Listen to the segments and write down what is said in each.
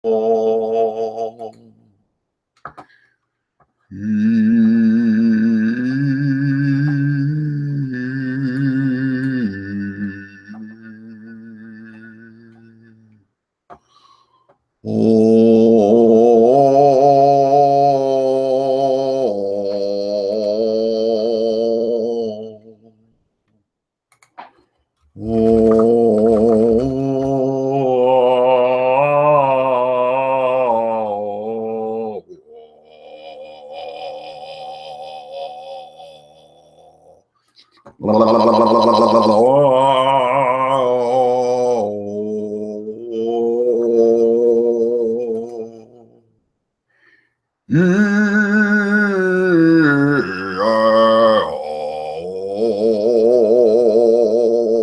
Oh.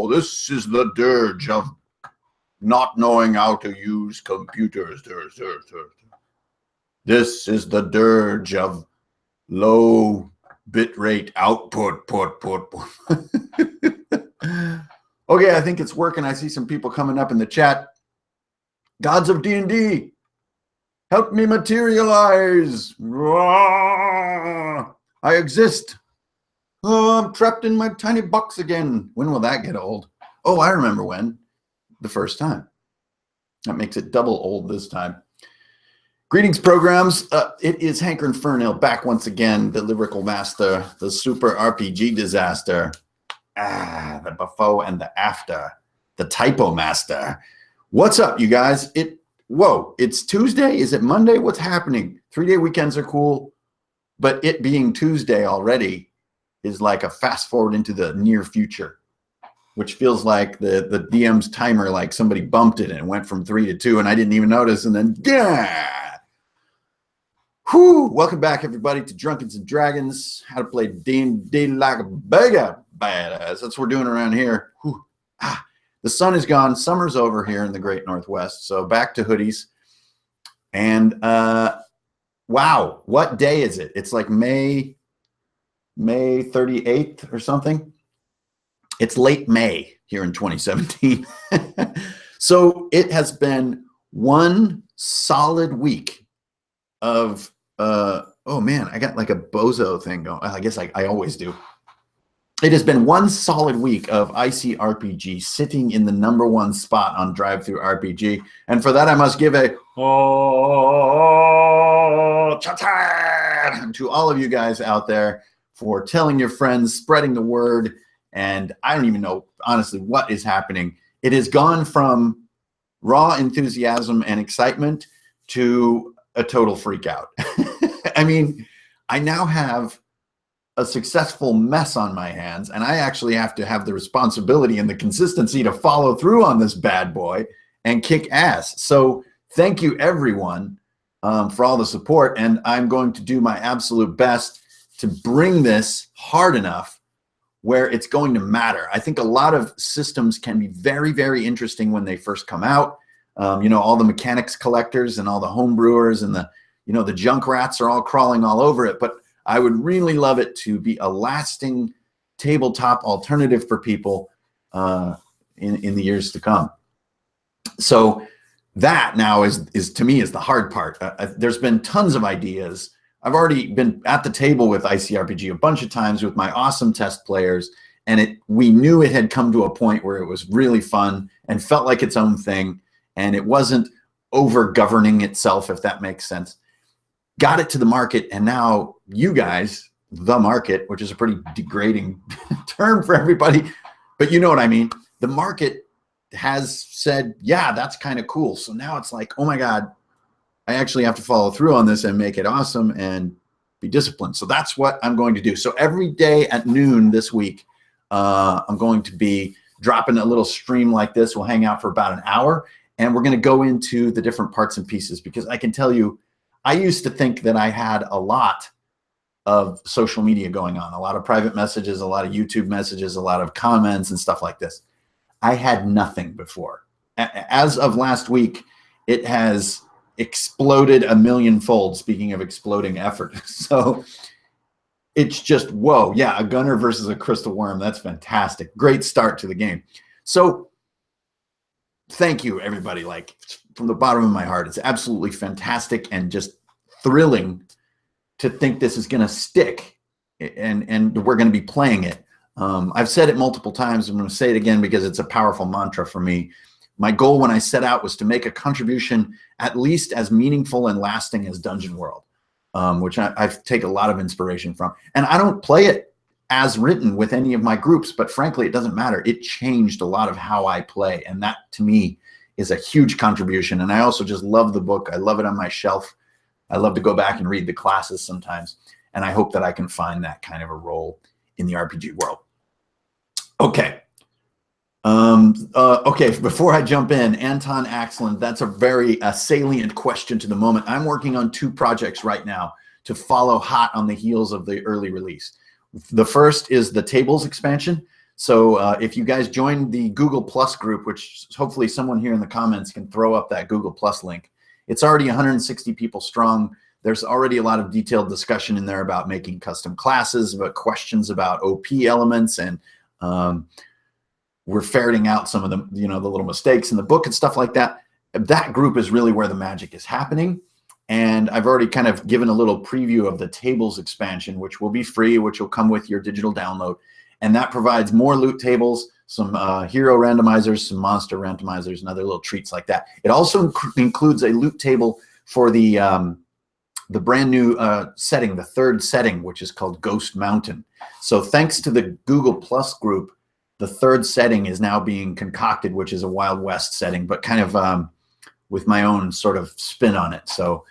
This is the dirge of not knowing how to use computers. This is the dirge of low bitrate output. Okay, I think it's working. I see some people coming up in the chat. Gods of D&D, help me materialize. I exist. Oh, I'm trapped in my tiny box again. When will that get old? Oh, I remember when. The first time. That makes it double old this time. Greetings, programs. It is Hanker and Fernhill back once again, the lyrical master, the super RPG disaster. The before and the after, the typo master. What's up, you guys? Whoa, it's Tuesday? Is it Monday? What's happening? 3-day weekends are cool, but it being Tuesday already is like a fast forward into the near future, which feels like the DM's timer, like somebody bumped it and it went from 3 to 2 and I didn't even notice, and then whew, welcome back everybody to Drunkards and Dragons, how to play D&D like a badass. That's what we're doing around here. Whew. The sun is gone, summer's over here in the great Northwest, so back to hoodies. And wow, what day is it? It's like May 38th or something. It's late May here in 2017. So it has been one solid week of, oh man, I got like a bozo thing going. I guess I always do. It has been one solid week of Icrpg sitting in the #1 spot on Drive-Thru RPG. And for that, I must give a to all of you guys out there for telling your friends, spreading the word. And I don't even know, honestly, what is happening. It has gone from raw enthusiasm and excitement to a total freak out. I mean, I now have a successful mess on my hands, and I actually have to have the responsibility and the consistency to follow through on this bad boy and kick ass. So thank you, everyone, for all the support, and I'm going to do my absolute best to bring this hard enough where it's going to matter. I think a lot of systems can be very, very interesting when they first come out. You know, all the mechanics collectors and all the home brewers and the, you know, the junk rats are all crawling all over it. But I would really love it to be a lasting tabletop alternative for people in the years to come. So that now is to me is the hard part. There's been tons of ideas. I've already been at the table with Icrpg a bunch of times with my awesome test players, and we knew it had come to a point where it was really fun and felt like its own thing, and it wasn't over-governing itself, if that makes sense. Got it to the market, and now you guys, the market, which is a pretty degrading term for everybody, but you know what I mean. The market has said, yeah, that's kind of cool. So now it's like, oh my God, I actually have to follow through on this and make it awesome and be disciplined. So that's what I'm going to do. So every day at noon this week, I'm going to be dropping a little stream like this. We'll hang out for about an hour, and we're going to go into the different parts and pieces, because I can tell you, I used to think that I had a lot of social media going on, a lot of private messages, a lot of YouTube messages, a lot of comments and stuff like this. I had nothing before. As of last week, it has exploded a millionfold, speaking of exploding effort. So it's just, whoa, yeah, a gunner versus a crystal worm. That's fantastic. Great start to the game. So thank you, everybody. Like, from the bottom of my heart, it's absolutely fantastic and just thrilling to think this is going to stick, and we're going to be playing it. I've said it multiple times. I'm going to say it again because it's a powerful mantra for me. My goal when I set out was to make a contribution at least as meaningful and lasting as Dungeon World, which I take a lot of inspiration from. And I don't play it as written with any of my groups, but frankly, it doesn't matter. It changed a lot of how I play, and that to me is a huge contribution. And I also just love the book. I love it on my shelf. I love to go back and read the classes sometimes, and I hope that I can find that kind of a role in the RPG world. Okay. Okay, before I jump in, Anton Axland, that's a very salient question to the moment. I'm working on 2 projects right now to follow hot on the heels of the early release. The first is the tables expansion. So if you guys join the Google Plus group, which hopefully someone here in the comments can throw up that Google Plus link, it's already 160 people strong. There's already a lot of detailed discussion in there about making custom classes, about questions about OP elements, and we're ferreting out some of the, the little mistakes in the book and stuff like that. That group is really where the magic is happening. And I've already kind of given a little preview of the tables expansion, which will be free, which will come with your digital download. And that provides more loot tables, some hero randomizers, some monster randomizers, and other little treats like that. It also includes a loot table for the brand new setting, the 3rd setting, which is called Ghost Mountain. So thanks to the Google Plus group, the 3rd setting is now being concocted, which is a Wild West setting, but kind of with my own sort of spin on it. So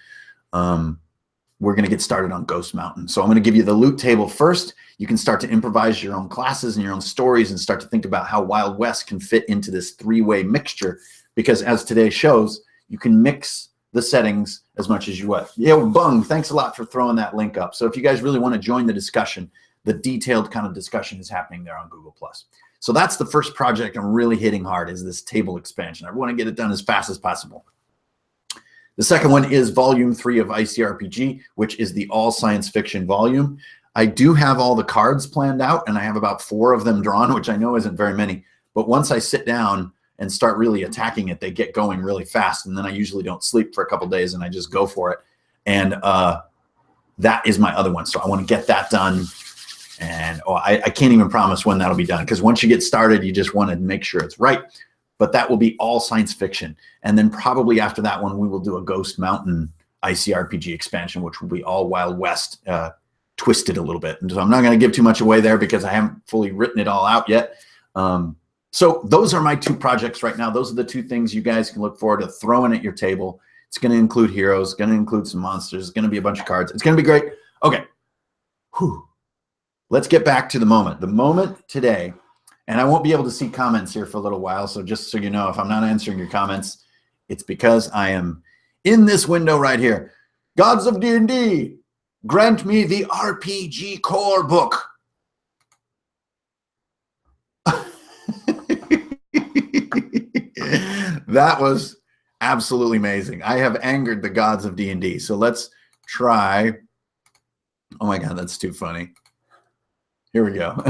we're going to get started on Ghost Mountain. So I'm going to give you the loot table first. You can start to improvise your own classes and your own stories and start to think about how Wild West can fit into this 3-way mixture, because as today shows, you can mix the settings as much as you want. Yo, Bung, thanks a lot for throwing that link up. So if you guys really want to join the discussion, the detailed kind of discussion is happening there on Google+. So that's the first project I'm really hitting hard, is this table expansion. I want to get it done as fast as possible. The second one is volume 3 of Icrpg, which is the all science fiction volume. I do have all the cards planned out, and I have about 4 of them drawn, which I know isn't very many. But once I sit down and start really attacking it, they get going really fast. And then I usually don't sleep for a couple days, and I just go for it. And that is my other one. So I want to get that done. And I can't even promise when that'll be done, because once you get started, you just want to make sure it's right. But that will be all science fiction. And then probably after that one, we will do a Ghost Mountain Icrpg expansion, which will be all Wild West twisted a little bit. And so I'm not going to give too much away there because I haven't fully written it all out yet. So those are my 2 projects right now. Those are the 2 things you guys can look forward to throwing at your table. It's going to include heroes, it's going to include some monsters, it's going to be a bunch of cards. It's going to be great. Okay. Whew. Let's get back to the moment. The moment today, and I won't be able to see comments here for a little while, so just so you know, if I'm not answering your comments, it's because I am in this window right here. Gods of D&D, grant me the RPG core book. That was absolutely amazing. I have angered the gods of D&D, so let's try. Oh my God, that's too funny. Here we go.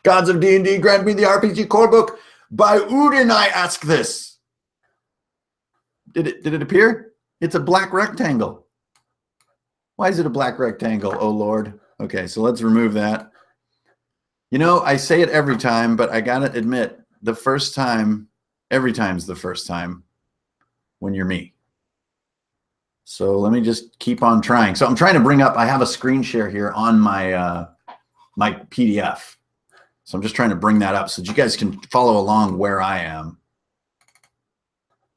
Gods of D&D, grant me the RPG core book. By Udin I ask this. Did it appear? It's a black rectangle. Why is it a black rectangle? Oh Lord. Okay, so let's remove that. You know, I say it every time, but I gotta admit, the first time, every time's the first time when you're me. So let me just keep on trying. So I'm trying to bring up, I have a screen share here on my my PDF. So I'm just trying to bring that up so that you guys can follow along where I am.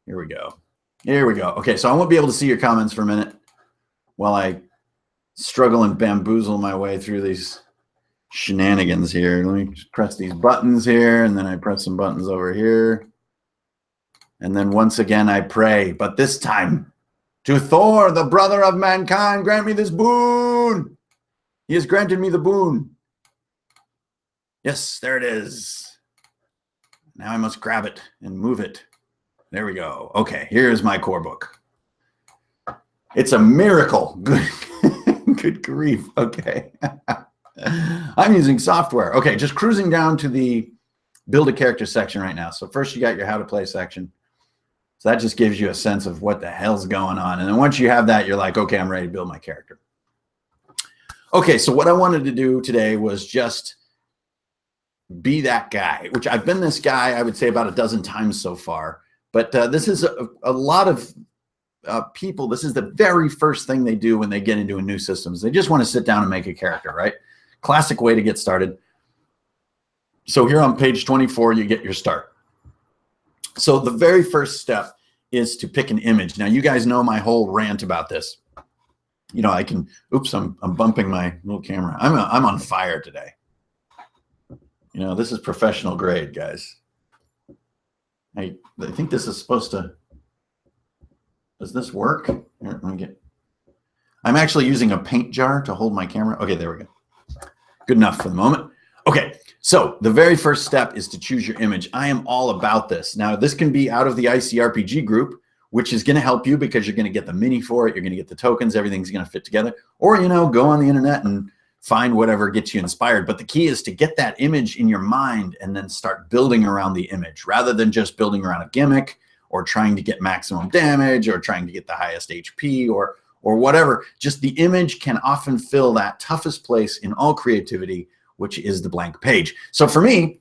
Here we go. Here we go. Okay, so I won't be able to see your comments for a minute while I struggle and bamboozle my way through these shenanigans here. Let me just press these buttons here, and then I press some buttons over here. And then once again I pray, but this time to Thor, the brother of mankind, grant me this boon. He has granted me the boon. Yes, there it is. Now I must grab it and move it. There we go. Okay, here's my core book. It's a miracle. Good, good grief. Okay. I'm using software. Okay, just cruising down to the build a character section right now. So first you got your how to play section. So that just gives you a sense of what the hell's going on. And then once you have that, you're like, okay, I'm ready to build my character. Okay, so what I wanted to do today was just be that guy, which I've been this guy, I would say about a dozen times so far. But this is a lot of people, this is the very first thing they do when they get into a new system. They just want to sit down and make a character, right? Classic way to get started. So here on page 24, you get your start. So the very first step is to pick an image. Now, you guys know my whole rant about this. You know, I can, oops, I'm bumping my little camera. I'm on fire today. You know, this is professional grade, guys. I think this is supposed to, does this work? Here, let me get, I'm actually using a paint jar to hold my camera. Okay, there we go. Good enough for the moment. Okay, so the very first step is to choose your image. I am all about this. Now, this can be out of the Icrpg group, which is going to help you because you're going to get the mini for it. You're going to get the tokens. Everything's going to fit together. Or, you know, go on the internet and find whatever gets you inspired. But the key is to get that image in your mind and then start building around the image rather than just building around a gimmick or trying to get maximum damage or trying to get the highest HP or whatever. Just the image can often fill that toughest place in all creativity, which is the blank page. So for me,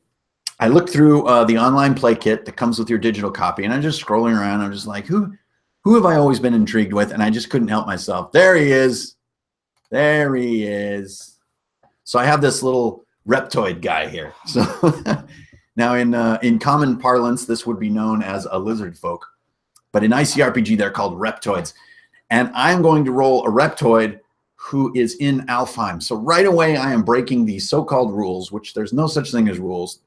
I looked through the online play kit that comes with your digital copy, and I'm just scrolling around. I'm just like, who have I always been intrigued with? And I just couldn't help myself. There he is. There he is. So I have this little Reptoid guy here. So now in common parlance, this would be known as a lizard folk. But in Icrpg, they're called Reptoids. And I'm going to roll a Reptoid who is in Alfheim. So right away, I am breaking the so-called rules, which there's no such thing as rules.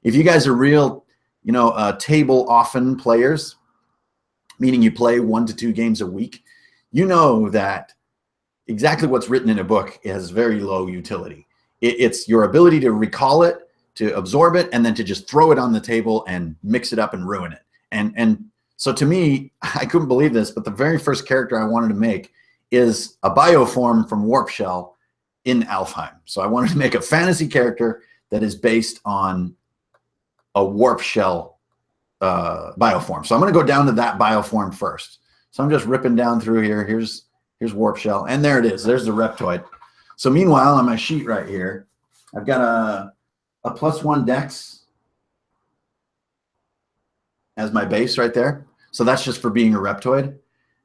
If you guys are real, you know, table often players, meaning you play 1 to 2 games a week, you know that exactly what's written in a book has very low utility. It's your ability to recall it, to absorb it, and then to just throw it on the table and mix it up and ruin it. And so to me, I couldn't believe this, but the very first character I wanted to make is a bioform from Warp Shell in Alfheim. So I wanted to make a fantasy character that is based on a Warp Shell bioform. So I'm going to go down to that bioform first. So I'm just ripping down through here. Here's Warp Shell, and there it is. There's the Reptoid. So meanwhile, on my sheet right here, I've got a +1 dex as my base right there. So that's just for being a Reptoid.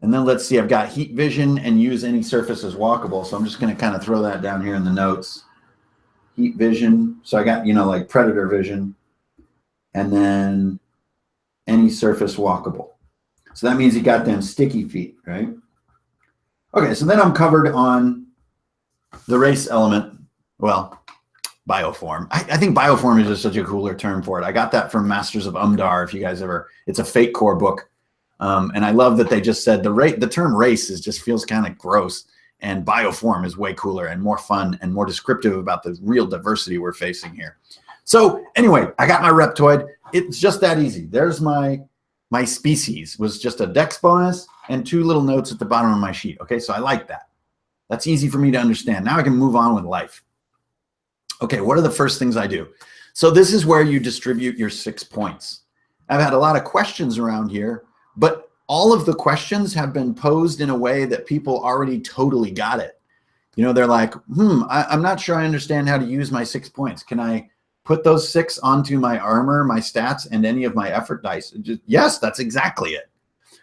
And then let's see, I've got heat vision and use any surface as walkable. So I'm just going to kind of throw that down here in the notes. Heat vision. So I got, you know, like predator vision. And then any surface walkable. So that means you got them sticky feet, right? Okay, so then I'm covered on the race element. Well, bioform. I think bioform is just such a cooler term for it. I got that from Masters of Umdar. If you guys ever, it's a Fate Core book. And I love that they just said the term race just feels kind of gross, and bioform is way cooler and more fun and more descriptive about the real diversity we're facing here. So anyway, I got my Reptoid. It's just that easy. There's my species was just a dex bonus and 2 little notes at the bottom of my sheet. Okay, so I like that. That's easy for me to understand. Now I can move on with life. Okay, what are the first things I do? So this is where you distribute your 6 points. I've had a lot of questions around here, but all of the questions have been posed in a way that people already totally got it. You know, they're like, I'm not sure I understand how to use my 6 points. Can I put those 6 onto my armor, my stats, and any of my effort dice? Yes, that's exactly it.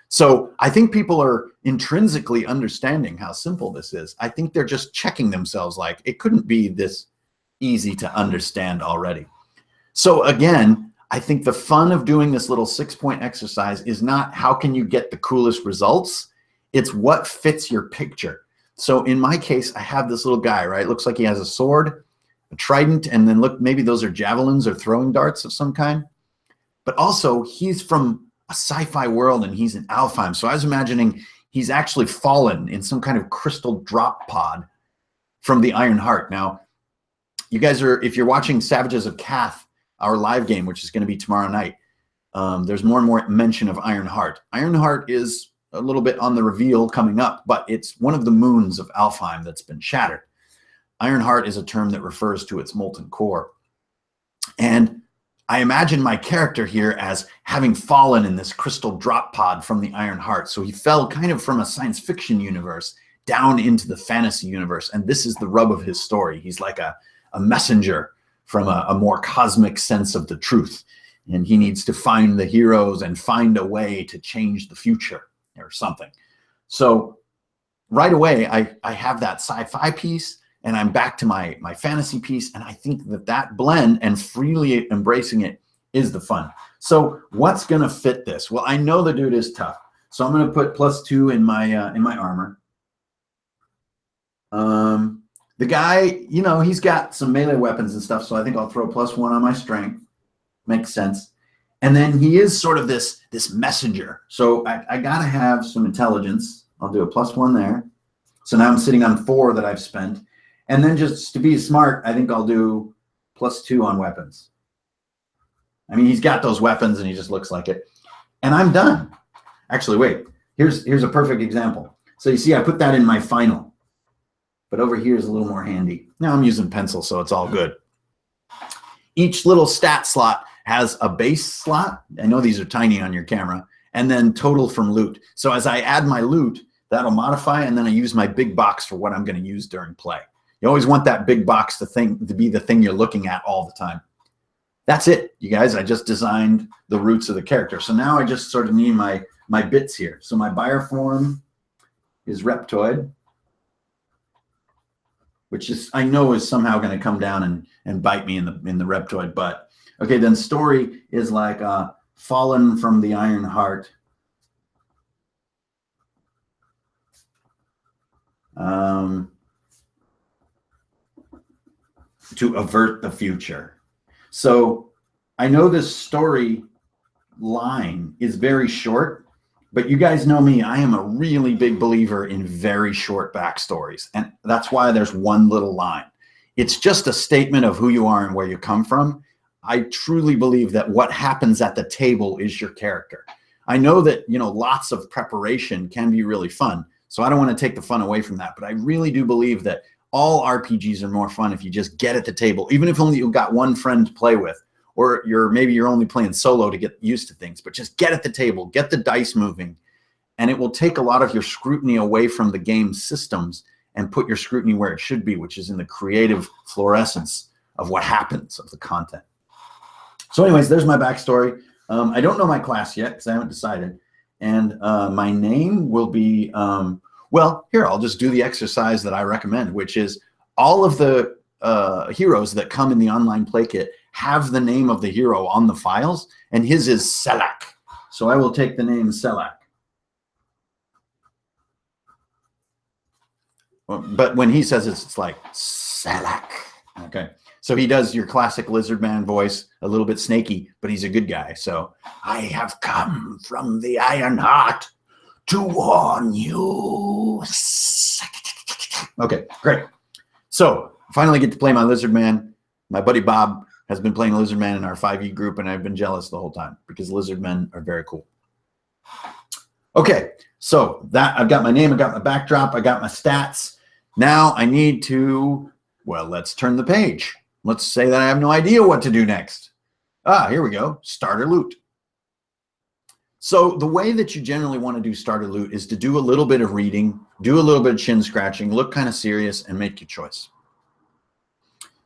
So I think people are intrinsically understanding how simple this is. I think they're just checking themselves like, it couldn't be this easy to understand already. So again, I think the fun of doing this little 6-point exercise is not how can you get the coolest results, it's what fits your picture. So in my case, I have this little guy, right? Looks like he has a sword, a trident, and then look, maybe those are javelins or throwing darts of some kind. But also, he's from a sci-fi world and he's in Alfheim. So I was imagining he's actually fallen in some kind of crystal drop pod from the Iron Heart. Now, you guys are, if you're watching Savages of Cath, our live game, which is going to be tomorrow night, there's more and more mention of Iron Heart. Iron Heart is a little bit on the reveal coming up, but it's one of the moons of Alfheim that's been shattered. Iron Heart is a term that refers to its molten core. And I imagine my character here as having fallen in this crystal drop pod from the Iron Heart. So he fell kind of from a science fiction universe down into the fantasy universe. And this is the rub of his story. He's like a messenger from a more cosmic sense of the truth. And he needs to find the heroes and find a way to change the future or something. So right away, I have that sci-fi piece, and I'm back to my fantasy piece. And I think that blend and freely embracing it is the fun. So what's going to fit this? Well, I know the dude is tough. So I'm going to put +2 in my armor. The guy, you know, he's got some melee weapons and stuff. So I think I'll throw +1 on my strength. Makes sense. And then he is sort of this messenger. So I got to have some intelligence. I'll do a +1 there. So now I'm sitting on 4 that I've spent. And then just to be smart, I think I'll do +2 on weapons. I mean, he's got those weapons and he just looks like it. And I'm done. Actually, wait, here's a perfect example. So you see, I put that in my final. But over here is a little more handy. Now I'm using pencil, so it's all good. Each little stat slot has a base slot. I know these are tiny on your camera. And then total from loot. So as I add my loot, that'll modify, and then I use my big box for what I'm going to use during play. You always want that big box to be the thing you're looking at all the time. That's it, you guys. I just designed the roots of the character. So now I just sort of need my bits here. So my buyer form is Reptoid, which is, I know, is somehow going to come down and bite me in the Reptoid butt. Okay, then story is like fallen from the Iron Heart. To avert the future. So I know this story line is very short, but you guys know me. I am a really big believer in very short backstories. And that's why there's one little line. It's just a statement of who you are and where you come from. I truly believe that what happens at the table is your character. I know that, you know, lots of preparation can be really fun. So I don't want to take the fun away from that. But I really do believe that all RPGs are more fun if you just get at the table, even if only you've got one friend to play with, or maybe you're only playing solo to get used to things, but just get at the table, get the dice moving, and it will take a lot of your scrutiny away from the game systems and put your scrutiny where it should be, which is in the creative fluorescence of what happens, of the content. So anyways, there's my backstory. I don't know my class yet because I haven't decided. And my name will be, well, here, I'll just do the exercise that I recommend, which is all of the heroes that come in the online play kit have the name of the hero on the files, and his is Selak. So I will take the name Selak. But when he says it, it's like Selak. Okay. So he does your classic lizard man voice, a little bit snaky, but he's a good guy. So I have come from the Iron Heart to warn you. Okay, great. So finally get to play my lizard man. My buddy Bob has been playing lizard man in our 5e group, and I've been jealous the whole time because lizard men are very cool. Okay, so that I've got my name, I got my backdrop, I got my stats. Now I need to, well, let's turn the page. Let's say that I have no idea what to do next. Here we go, starter loot. So the way that you generally want to do starter loot is to do a little bit of reading, do a little bit of chin scratching, look kind of serious, and make your choice.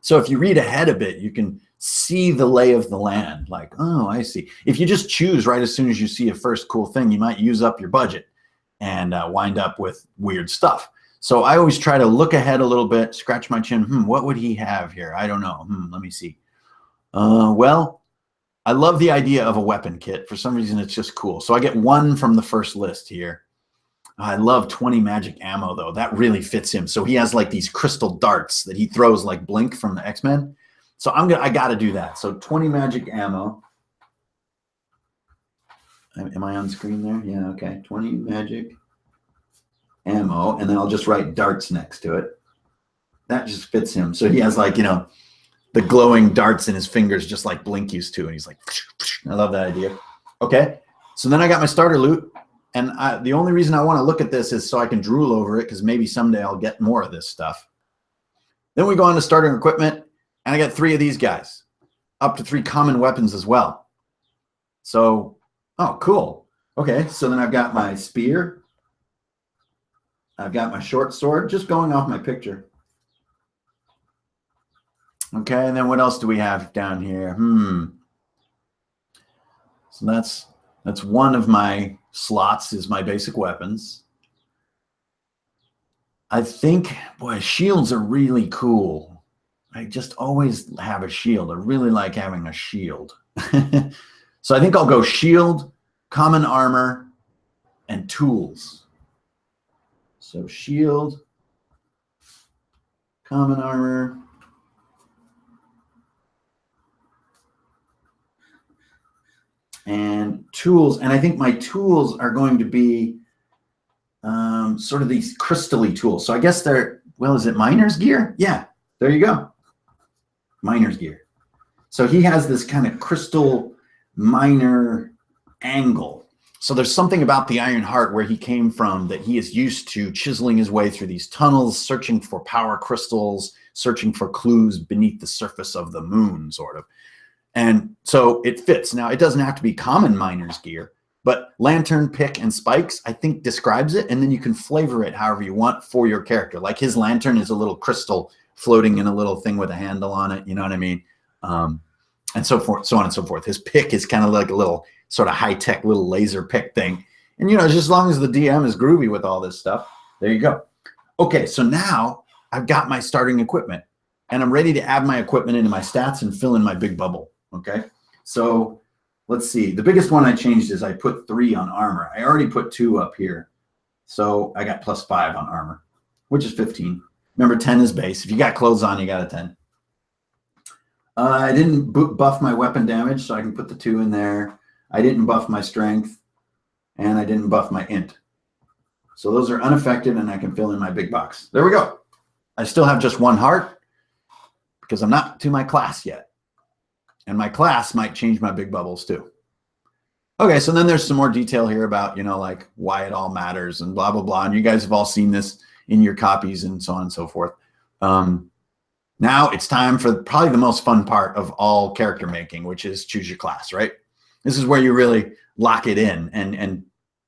So if you read ahead a bit, you can see the lay of the land. Like, oh, I see. If you just choose right as soon as you see a first cool thing, you might use up your budget and wind up with weird stuff. So I always try to look ahead a little bit, scratch my chin. What would he have here? I don't know. Let me see. Well, I love the idea of a weapon kit. For some reason, it's just cool. So I get 1 from the first list here. I love 20 magic ammo, though. That really fits him. So he has like these crystal darts that he throws like Blink from the X-Men. So I got to do that. So 20 magic ammo. Am I on screen there? Yeah, okay. 20 magic ammo. And then I'll just write darts next to it. That just fits him. So he has like, you know, the glowing darts in his fingers, just like Blink used to. And he's like, I love that idea. Okay. So then I got my starter loot. And the only reason I want to look at this is so I can drool over it, because maybe someday I'll get more of this stuff. Then we go on to starter equipment, and I got 3 of these guys. up to 3 common weapons as well. So, oh, cool. Okay, so then I've got my spear. I've got my short sword, just going off my picture. Okay, and then what else do we have down here? So that's one of my slots is my basic weapons. I think, boy, shields are really cool. I just always have a shield. I really like having a shield. So I think I'll go shield, common armor, and tools. So shield, common armor, and tools. And I think my tools are going to be sort of these crystally tools. So I guess they're, well, is it miner's gear? Yeah, there you go. Miner's gear. So he has this kind of crystal miner angle. So there's something about the Iron Heart where he came from that he is used to chiseling his way through these tunnels, searching for power crystals, searching for clues beneath the surface of the moon, sort of. And so it fits. Now, it doesn't have to be common miner's gear, but lantern, pick, and spikes, I think, describes it. And then you can flavor it however you want for your character. Like his lantern is a little crystal floating in a little thing with a handle on it. You know what I mean? And so forth, so on and so forth. His pick is kind of like a little sort of high-tech little laser pick thing. And, you know, just as long as the DM is groovy with all this stuff, there you go. Okay, so now I've got my starting equipment, and I'm ready to add my equipment into my stats and fill in my big bubble, okay? So let's see. The biggest one I changed is I put 3 on armor. I already put 2 up here. So I got +5 on armor, which is 15. Remember, 10 is base. If you got clothes on, you got a 10. I didn't buff my weapon damage, so I can put the 2 in there. I didn't buff my strength, and I didn't buff my int. So those are unaffected, and I can fill in my big box. There we go. I still have just 1 heart because I'm not to my class yet. And my class might change my big bubbles too. Okay, so then there's some more detail here about, you know, like why it all matters and blah, blah, blah. And you guys have all seen this in your copies and so on and so forth. Now it's time for probably the most fun part of all character making, which is choose your class, right? This is where you really lock it in and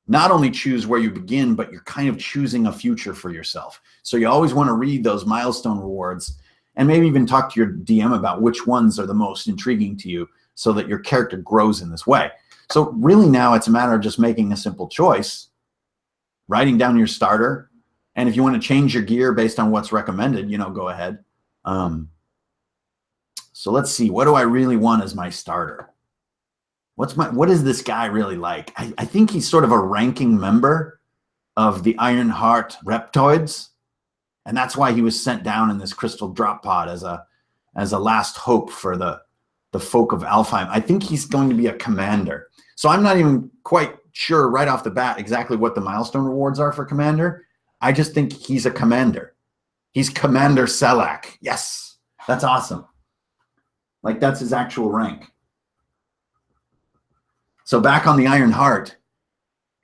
not only choose where you begin, but you're kind of choosing a future for yourself. So you always want to read those milestone rewards and maybe even talk to your DM about which ones are the most intriguing to you so that your character grows in this way. So really now it's a matter of just making a simple choice, writing down your starter, and if you want to change your gear based on what's recommended, you know, go ahead. So let's see, what do I really want as my starter? What is this guy really like? I think he's sort of a ranking member of the Iron Heart Reptoids, and that's why he was sent down in this crystal drop pod as a last hope for the folk of Alfheim. I think he's going to be a commander. So I'm not even quite sure right off the bat exactly what the milestone rewards are for commander. I just think he's a commander. He's Commander Selak. Yes, that's awesome. Like that's his actual rank. So back on the Iron Heart,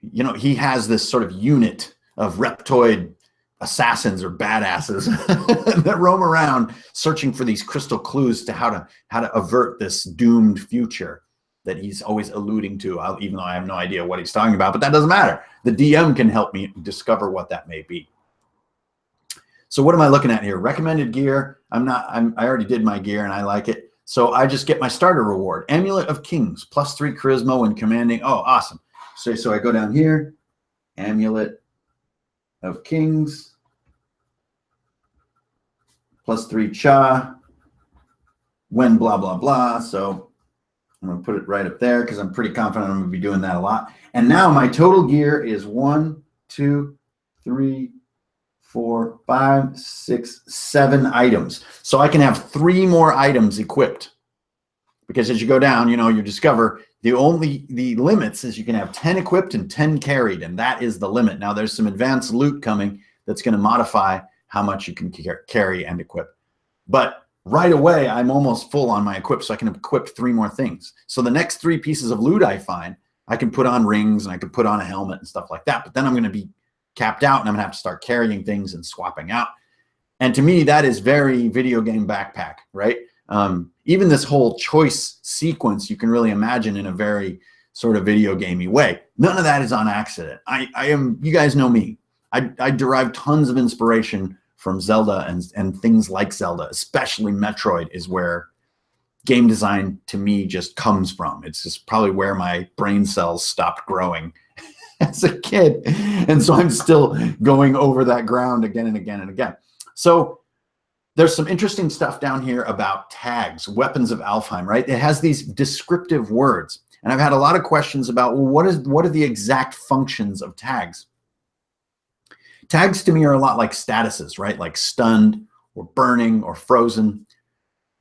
you know, he has this sort of unit of Reptoid assassins or badasses that roam around searching for these crystal clues to how to avert this doomed future that he's always alluding to, even though I have no idea what he's talking about, but that doesn't matter. The DM can help me discover what that may be. So what am I looking at here? Recommended gear. I already did my gear and I like it. So I just get my starter reward. Amulet of Kings, +3 charisma when commanding. Oh, awesome. So I go down here, Amulet of Kings, +3 cha, when blah, blah, blah. So I'm going to put it right up there because I'm pretty confident I'm going to be doing that a lot. And now my total gear is 1, 2, 3, 4, 5, 6, 7 items. So I can have 3 more items equipped. Because as you go down, you know, you discover the limits is you can have 10 equipped and 10 carried, and that is the limit. Now there's some advanced loot coming that's going to modify how much you can carry and equip. But right away, I'm almost full on my equip, so I can equip 3 more things. So the next 3 pieces of loot I find, I can put on rings and I can put on a helmet and stuff like that. But then I'm going to be capped out and I'm going to have to start carrying things and swapping out. And to me, that is very video game backpack, right? even this whole choice sequence, you can really imagine in a very sort of video gamey way. None of that is on accident. You guys know me. I derive tons of inspiration from Zelda and things like Zelda, especially Metroid is where game design to me just comes from. It's just probably where my brain cells stopped growing as a kid. And so I'm still going over that ground again and again and again. So there's some interesting stuff down here about tags, weapons of Alfheim, right? It has these descriptive words. And I've had a lot of questions about, well, what are the exact functions of tags? Tags to me are a lot like statuses, right? Like stunned or burning or frozen.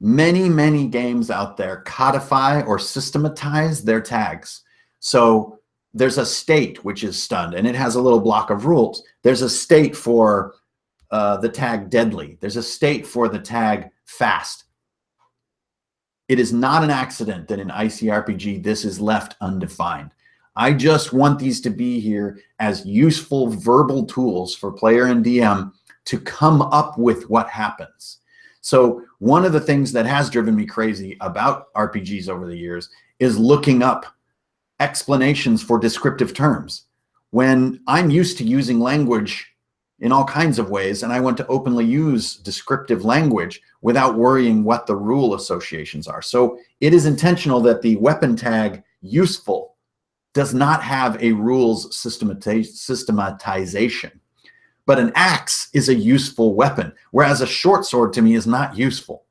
Many, many games out there codify or systematize their tags. So there's a state which is stunned, and it has a little block of rules. There's a state for the tag deadly. There's a state for the tag fast. It is not an accident that in Icrpg this is left undefined. I just want these to be here as useful verbal tools for player and DM to come up with what happens. So one of the things that has driven me crazy about RPGs over the years is looking up explanations for descriptive terms. When I'm used to using language in all kinds of ways, and I want to openly use descriptive language without worrying what the rule associations are. So it is intentional that the weapon tag useful does not have a rules systematization. But an axe is a useful weapon, whereas a short sword to me is not useful.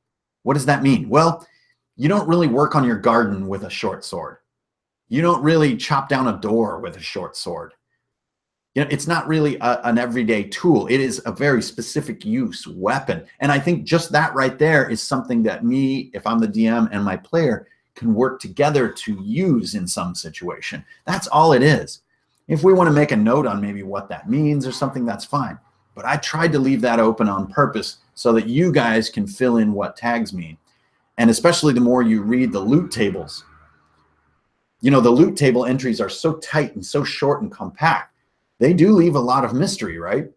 What does that mean? Well, you don't really work on your garden with a short sword. You don't really chop down a door with a short sword. You know, it's not really an everyday tool. It is a very specific use weapon. And I think just that right there is something that me, if I'm the DM and my player, can work together to use in some situation. That's all it is. If we want to make a note on maybe what that means or something, that's fine. But I tried to leave that open on purpose so that you guys can fill in what tags mean. And especially the more you read the loot tables. You know, the loot table entries are so tight and so short and compact. They do leave a lot of mystery, right?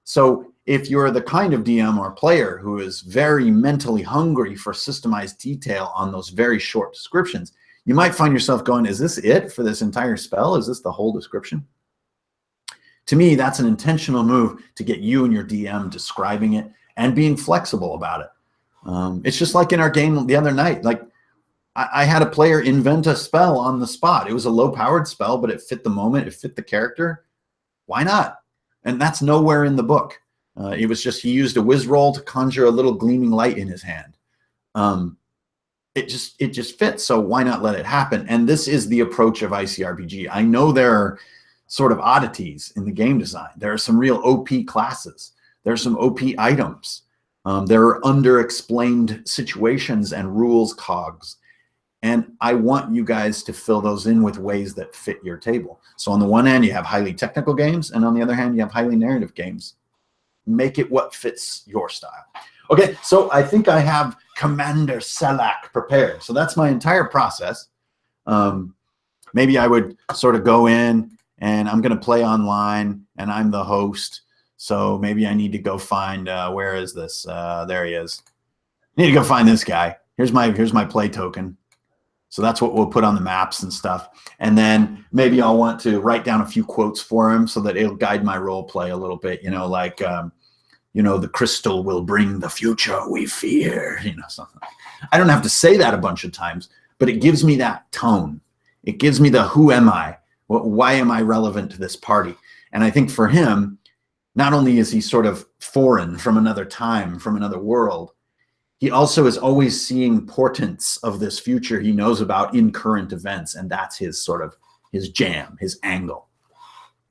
So if you're the kind of DM or player who is very mentally hungry for systemized detail on those very short descriptions, you might find yourself going, is this it for this entire spell? Is this the whole description? To me, that's an intentional move to get you and your DM describing it and being flexible about it. It's just like in our game the other night. Like I had a player invent a spell on the spot. It was a low-powered spell, but it fit the moment. It fit the character. Why not? And that's nowhere in the book. It was just he used a whiz roll to conjure a little gleaming light in his hand. It just fits, so why not let it happen? And this is the approach of Icrpg. I know there are sort of oddities in the game design. There are some real OP classes. There are some OP items. There are underexplained situations and rules cogs. And I want you guys to fill those in with ways that fit your table. So on the one hand, you have highly technical games, and on the other hand, you have highly narrative games. Make it what fits your style. Okay, so I think I have Commander Selak prepared. So that's my entire process. Maybe I would sort of go in, and I'm going to play online, and I'm the host. So maybe I need to go find, where is this? There he is. I need to go find this guy. Here's my play token. So that's what we'll put on the maps and stuff. And then maybe I'll want to write down a few quotes for him so that it'll guide my role play a little bit, you know, like, you know, the crystal will bring the future we fear, you know, something. I don't have to say that a bunch of times, but it gives me that tone. It gives me the who am I? Why am I relevant to this party? And I think for him, not only is he sort of foreign from another time, from another world, he also is always seeing portents of this future he knows about in current events, and that's his sort of his jam, his angle.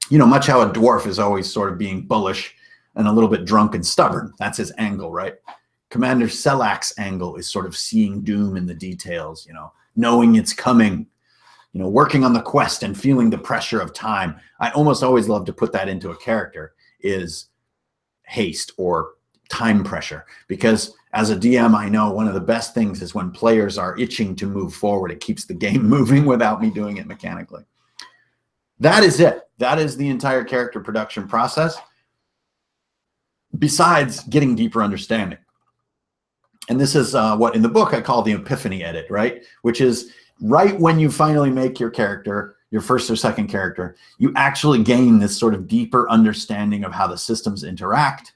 You know, much how a dwarf is always sort of being bullish and a little bit drunk and stubborn. That's his angle, right? Commander Selak's angle is sort of seeing doom in the details, you know, knowing it's coming, you know, working on the quest and feeling the pressure of time. I almost always love to put that into a character is haste or time pressure, because as a DM, I know one of the best things is when players are itching to move forward. It keeps the game moving without me doing it mechanically. That is it. That is the entire character production process, besides getting deeper understanding. And this is what in the book I call the epiphany edit, right? Which is right when you finally make your character, your first or second character, you actually gain this sort of deeper understanding of how the systems interact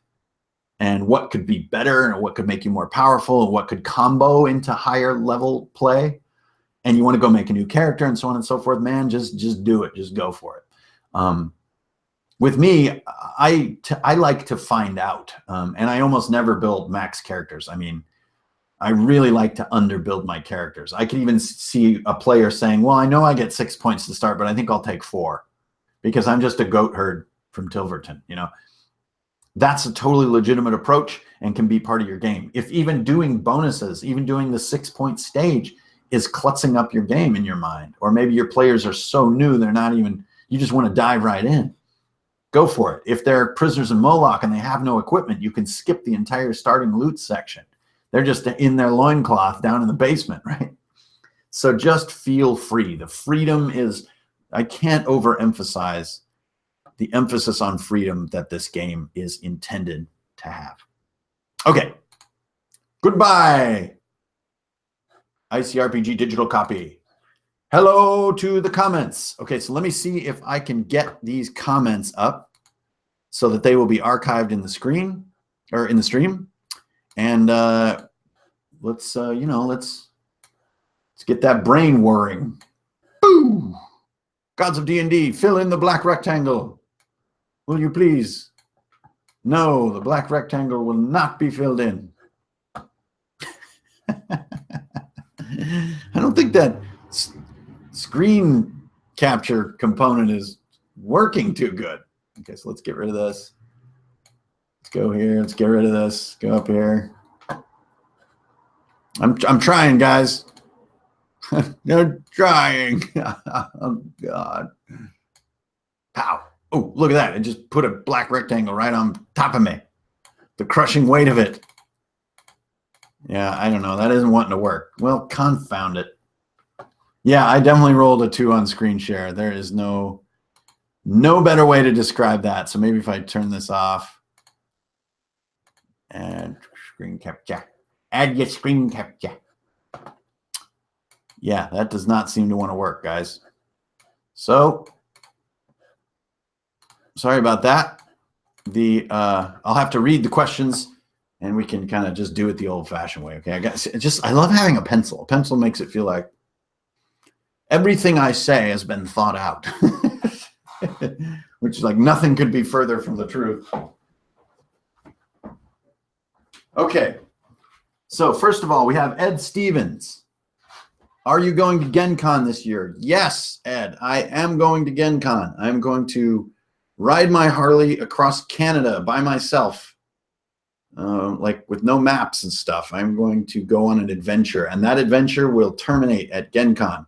and what could be better and what could make you more powerful and what could combo into higher level play. And you want to go make a new character and so on and so forth, man, just do it. Just go for it. With me, I like to find out, and I almost never build max characters. I mean, I really like to underbuild my characters. I could even see a player saying, well, I know I get 6 points to start, but I think I'll take 4 because I'm just a goat herd from Tilverton, you know. That's a totally legitimate approach and can be part of your game. If even doing bonuses, even doing the 6-point stage is klutzing up your game in your mind, or maybe your players are so new, they're not even, you just want to dive right in. Go for it. If they're prisoners in Moloch and they have no equipment, you can skip the entire starting loot section. They're just in their loincloth down in the basement, right? So just feel free. The freedom is, I can't overemphasize the emphasis on freedom that this game is intended to have. Okay. Goodbye. Icrpg digital copy. Hello to the comments. Okay, so let me see if I can get these comments up so that they will be archived in the screen or in the stream. And let's get that brain whirring. Boo! Gods of D&D, fill in the black rectangle. Will you please? No, the black rectangle will not be filled in. I don't think that screen capture component is working too good. Okay, so let's get rid of this. Let's go here. Let's get rid of this. Go up here. I'm trying, guys. They're trying. Oh God. Pow. Oh, look at that. It just put a black rectangle right on top of me. The crushing weight of it. Yeah, I don't know. That isn't wanting to work. Well, confound it. Yeah, I definitely rolled a 2 on screen share. There is no better way to describe that. So maybe if I turn this off and screen capture. Add your screen capture. Yeah, that does not seem to want to work, guys. So sorry about that. I'll have to read the questions and we can kind of just do it the old-fashioned way. Okay, I love having a pencil. A pencil makes it feel like everything I say has been thought out, which is like nothing could be further from the truth. Okay, so first of all, we have Ed Stephens. Are you going to Gen Con this year? Yes, Ed, I am going to Gen Con. I'm going to ride my Harley across Canada by myself, like with no maps and stuff. I'm going to go on an adventure, and that adventure will terminate at Gen Con.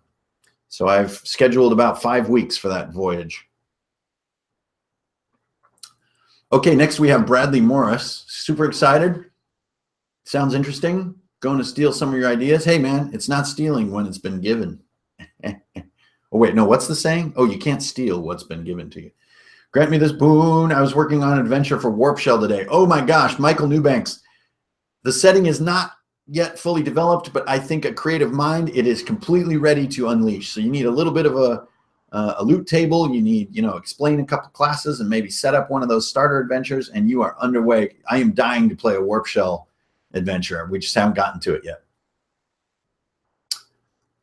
So I've scheduled about 5 weeks for that voyage. Okay, next we have Bradley Morris. Super excited. Sounds interesting. Going to steal some of your ideas. Hey, man, it's not stealing when it's been given. Oh, wait, no, what's the saying? Oh, you can't steal what's been given to you. Grant me this boon. I was working on an adventure for Warp Shell today. Oh, my gosh, Michael Newbanks. The setting is not yet fully developed, but I think a creative mind, it is completely ready to unleash. So you need a little bit of a loot table. You need, explain a couple classes and maybe set up one of those starter adventures, and you are underway. I am dying to play a Warp Shell adventure. We just haven't gotten to it yet.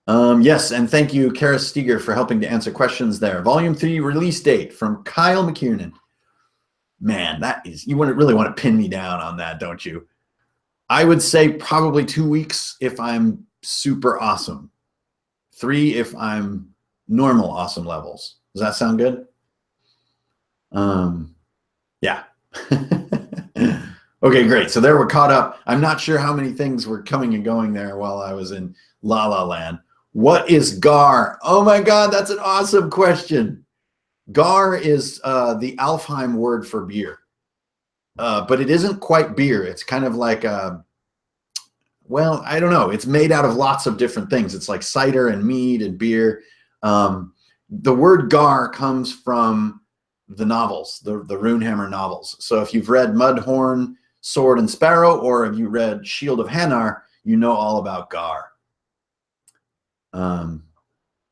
Yes, and thank you, Kara Steger, for helping to answer questions there. Volume 3 release date from Kyle McKiernan. Man, that is, you wouldn't really want to pin me down on that, don't you? I would say probably 2 weeks if I'm super awesome. 3 if I'm normal awesome levels. Does that sound good? Yeah. Okay, great. So there we're caught up. I'm not sure how many things were coming and going there while I was in La La Land. What is Gar? Oh my God, that's an awesome question. Gar is the Alfheim word for beer. But it isn't quite beer. It's kind of like well, I don't know. It's made out of lots of different things. It's like cider and mead and beer. The word Gar comes from the novels, the Runehammer novels. So if you've read Mudhorn, Sword and Sparrow, or have you read Shield of Hanar, you know all about Gar.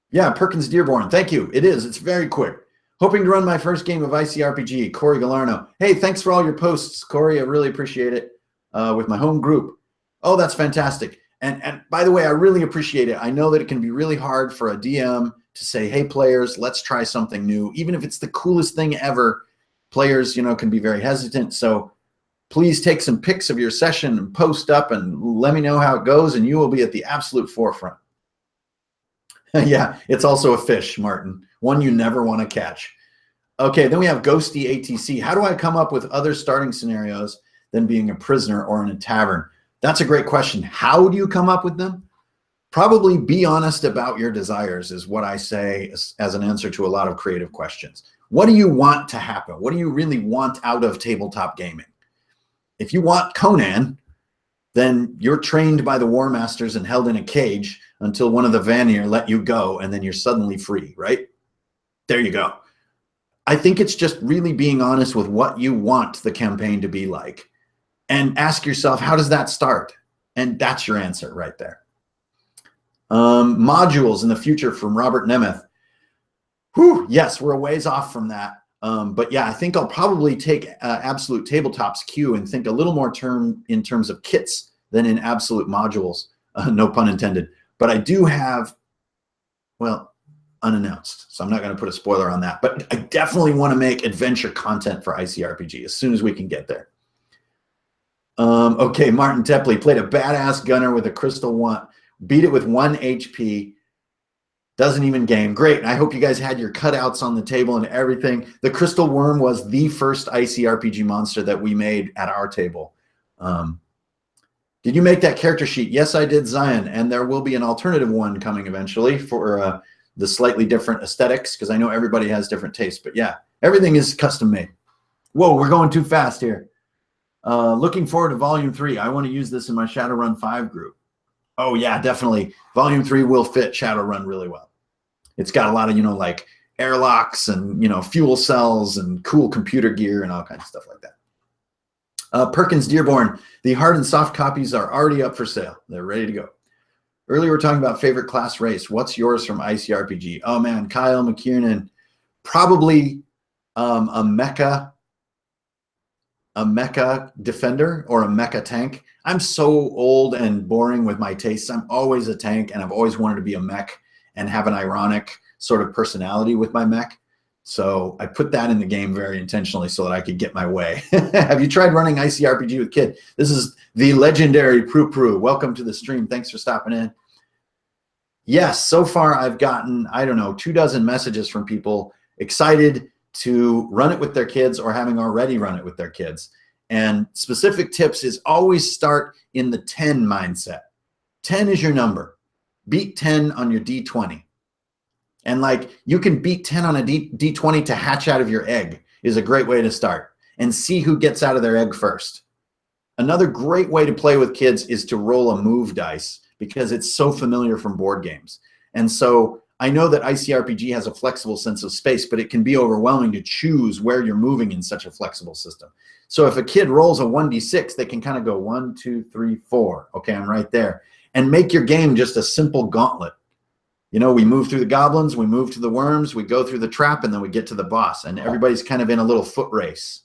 Yeah, Perkins Dearborn, thank you. It is. It's very quick. Hoping to run my first game of Icrpg, Corey Galarno. Hey, thanks for all your posts, Corey. I really appreciate it. With my home group. Oh, that's fantastic. And by the way, I really appreciate it. I know that it can be really hard for a DM to say, hey, players, let's try something new. Even if it's the coolest thing ever, players, can be very hesitant. So please take some pics of your session and post up and let me know how it goes, and you will be at the absolute forefront. Yeah, it's also a fish, Martin. One you never want to catch. Okay, then we have Ghosty ATC. How do I come up with other starting scenarios than being a prisoner or in a tavern? That's a great question. How do you come up with them? Probably be honest about your desires is what I say as an answer to a lot of creative questions. What do you want to happen? What do you really want out of tabletop gaming? If you want Conan, then you're trained by the War Masters and held in a cage until one of the Vanir let you go, and then you're suddenly free, right? There you go. I think it's just really being honest with what you want the campaign to be like. And ask yourself, how does that start? And that's your answer right there. Modules in the future from Robert Nemeth. Whew, yes, we're a ways off from that. But yeah, I think I'll probably take Absolute Tabletop's cue and think a little more in terms of kits than in Absolute modules. No pun intended. But I do have, well, unannounced. So I'm not going to put a spoiler on that. But I definitely want to make adventure content for Icrpg as soon as we can get there. Okay, Martin Tepley played a badass gunner with a crystal one. Beat it with 1 HP. Doesn't even game. Great. I hope you guys had your cutouts on the table and everything. The crystal worm was the first Icrpg monster that we made at our table. Did you make that character sheet? Yes, I did, Zion. And there will be an alternative one coming eventually for the slightly different aesthetics, because I know everybody has different tastes. But yeah, everything is custom made. Whoa, we're going too fast here. Looking forward to Volume 3. I want to use this in my Shadowrun 5 group. Oh, yeah, definitely. Volume 3 will fit Shadowrun really well. It's got a lot of, like airlocks and, fuel cells and cool computer gear and all kinds of stuff like that. Perkins Dearborn, the hard and soft copies are already up for sale. They're ready to go. Earlier, we were talking about favorite class race. What's yours from Icrpg? Oh, man, Kyle McKiernan, probably a mecha defender or a mecha tank. I'm so old and boring with my tastes. I'm always a tank, and I've always wanted to be a mech and have an ironic sort of personality with my mech. So I put that in the game very intentionally so that I could get my way. Have you tried running Icrpg with Kid? This is the legendary Pupu. Welcome to the stream. Thanks for stopping in. Yes, so far I've gotten, 24 messages from people excited to run it with their kids or having already run it with their kids. And specific tips is always start in the 10 mindset. 10 is your number. Beat 10 on your D20. And you can beat 10 on a D20 to hatch out of your egg is a great way to start, and see who gets out of their egg first. Another great way to play with kids is to roll a move dice, because it's so familiar from board games. And so I know that Icrpg has a flexible sense of space, but it can be overwhelming to choose where you're moving in such a flexible system. So if a kid rolls a 1d6, they can kind of go 1, 2, 3, 4. Okay, I'm right there. And make your game just a simple gauntlet. We move through the goblins, we move to the worms, we go through the trap, and then we get to the boss. And everybody's kind of in a little foot race.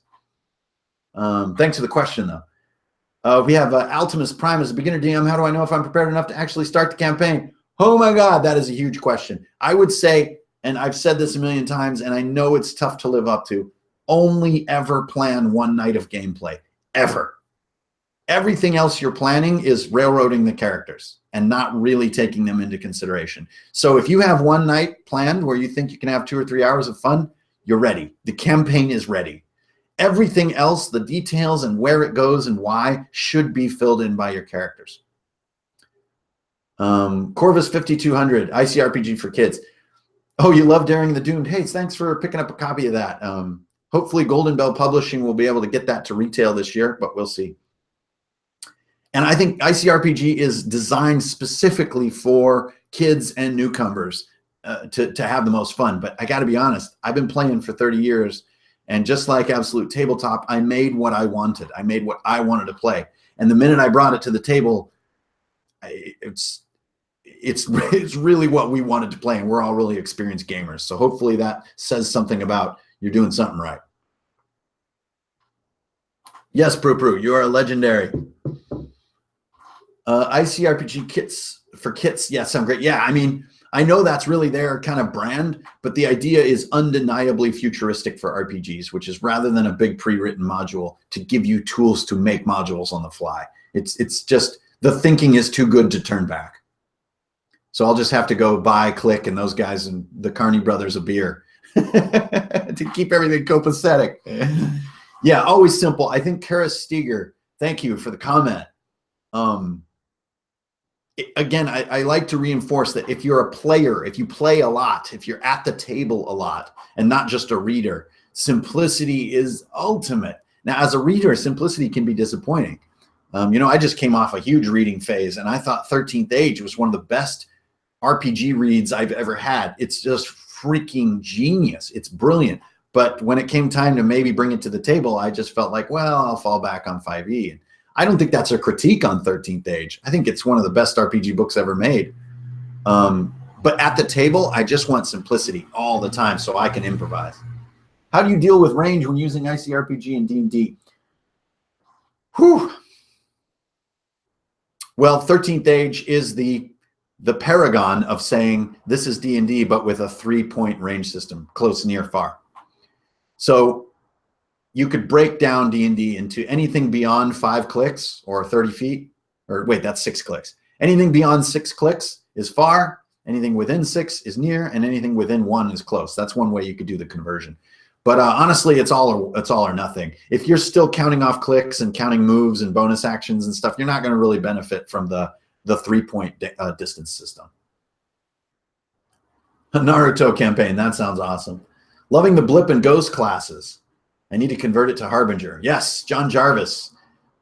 Thanks for the question, though. We have Altimus Prime as a beginner DM. How do I know if I'm prepared enough to actually start the campaign? Oh, my God, that is a huge question. I would say, and I've said this a million times, and I know it's tough to live up to, only ever plan one night of gameplay. Ever. Everything else you're planning is railroading the characters and not really taking them into consideration. So if you have one night planned where you think you can have 2 or 3 hours of fun, you're ready. The campaign is ready. Everything else, the details and where it goes and why, should be filled in by your characters. Corvus 5200, Icrpg for kids. Oh, you love Daring the Doomed. Hey, thanks for picking up a copy of that. Hopefully Golden Bell Publishing will be able to get that to retail this year, but we'll see. And I think Icrpg is designed specifically for kids and newcomers to have the most fun. But I got to be honest, I've been playing for 30 years, And just like Absolute Tabletop, I made what I wanted. I made what I wanted to play. And the minute I brought it to the table, it's really what we wanted to play, and we're all really experienced gamers. So hopefully that says something about you're doing something right. Yes, Pupu, you are legendary. Icrpg kits for kits. Yeah, sound great. Yeah, I mean, I know that's really their kind of brand, but the idea is undeniably futuristic for RPGs, which is rather than a big pre-written module to give you tools to make modules on the fly. It's just the thinking is too good to turn back. So I'll just have to go buy Click and those guys and the Carney brothers a beer to keep everything copacetic. Yeah, always simple. I think Kara Steger, thank you for the comment. Again, I like to reinforce that if you're a player, if you play a lot, if you're at the table a lot and not just a reader, simplicity is ultimate. Now, as a reader, simplicity can be disappointing. You know, I just came off a huge reading phase, and I thought 13th Age was one of the best RPG reads I've ever had. It's just freaking genius. It's brilliant. But when it came time to maybe bring it to the table, I just felt like, well, I'll fall back on 5e. And I don't think that's a critique on 13th Age. I think it's one of the best RPG books ever made. But at the table, I just want simplicity all the time so I can improvise. How do you deal with range when using Icrpg and D&D? Whew. Well, 13th Age is the paragon of saying this is D&D, but with a 3-point range system, close, near, far. So you could break down D&D into anything beyond 5 clicks or 30 feet, or wait, that's 6 clicks. Anything beyond 6 clicks is far, anything within 6 is near, and anything within 1 is close. That's one way you could do the conversion. But honestly, it's all or nothing. If you're still counting off clicks and counting moves and bonus actions and stuff, you're not going to really benefit from the 3-point distance system. A Naruto campaign, that sounds awesome. Loving the Blip and Ghost classes. I need to convert it to Harbinger. Yes, John Jarvis.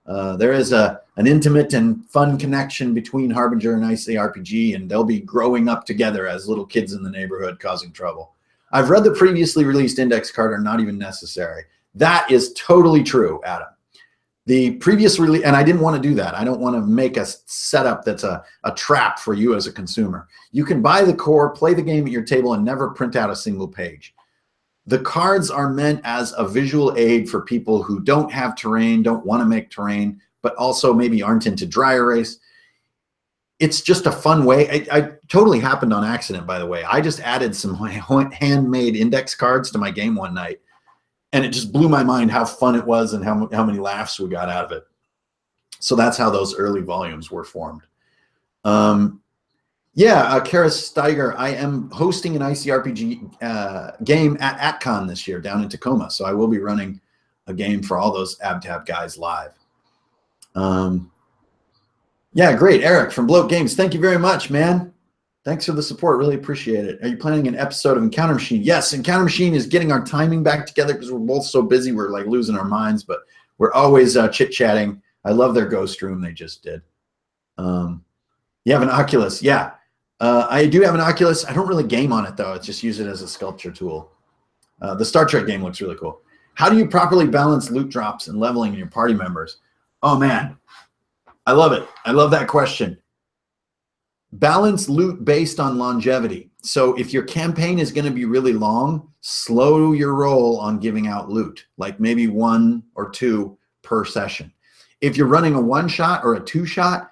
There is an intimate and fun connection between Harbinger and Icrpg, and they'll be growing up together as little kids in the neighborhood causing trouble. I've read the previously released index card are not even necessary. That is totally true, Adam. The previous release, and I didn't want to do that. I don't want to make a setup that's a trap for you as a consumer. You can buy the core, play the game at your table, and never print out a single page. The cards are meant as a visual aid for people who don't have terrain, don't want to make terrain, but also maybe aren't into dry erase. It's just a fun way. I totally happened on accident, by the way. I just added some handmade index cards to my game one night, and it just blew my mind how fun it was and how many laughs we got out of it. So that's how those early volumes were formed. Yeah, Kara Steiger, I am hosting an Icrpg game at AtCon this year down in Tacoma. So I will be running a game for all those AbTab guys live. Yeah, great. Eric from Bloat Games. Thank you very much, man. Thanks for the support. Really appreciate it. Are you planning an episode of Encounter Machine? Yes, Encounter Machine is getting our timing back together because we're both so busy. We're like losing our minds, but we're always chit-chatting. I love their ghost room they just did. You have an Oculus. Yeah, I do have an Oculus. I don't really game on it, though. I just use it as a sculpture tool. The Star Trek game looks really cool. How do you properly balance loot drops and leveling in your party members? Oh, man. I love it. I love that question. Balance loot based on longevity. So if your campaign is going to be really long, slow your roll on giving out loot, like maybe 1 or 2 per session. If you're running a 1-shot or a 2-shot,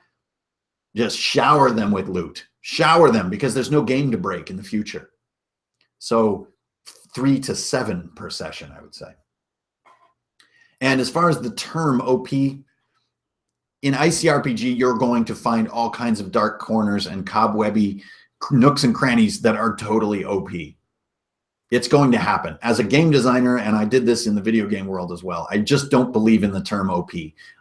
just shower them with loot. Shower them because there's no game to break in the future. So 3 to 7 per session, I would say. And as far as the term OP, in Icrpg, you're going to find all kinds of dark corners and cobwebby nooks and crannies that are totally OP. It's going to happen. As a game designer, and I did this in the video game world as well, I just don't believe in the term OP.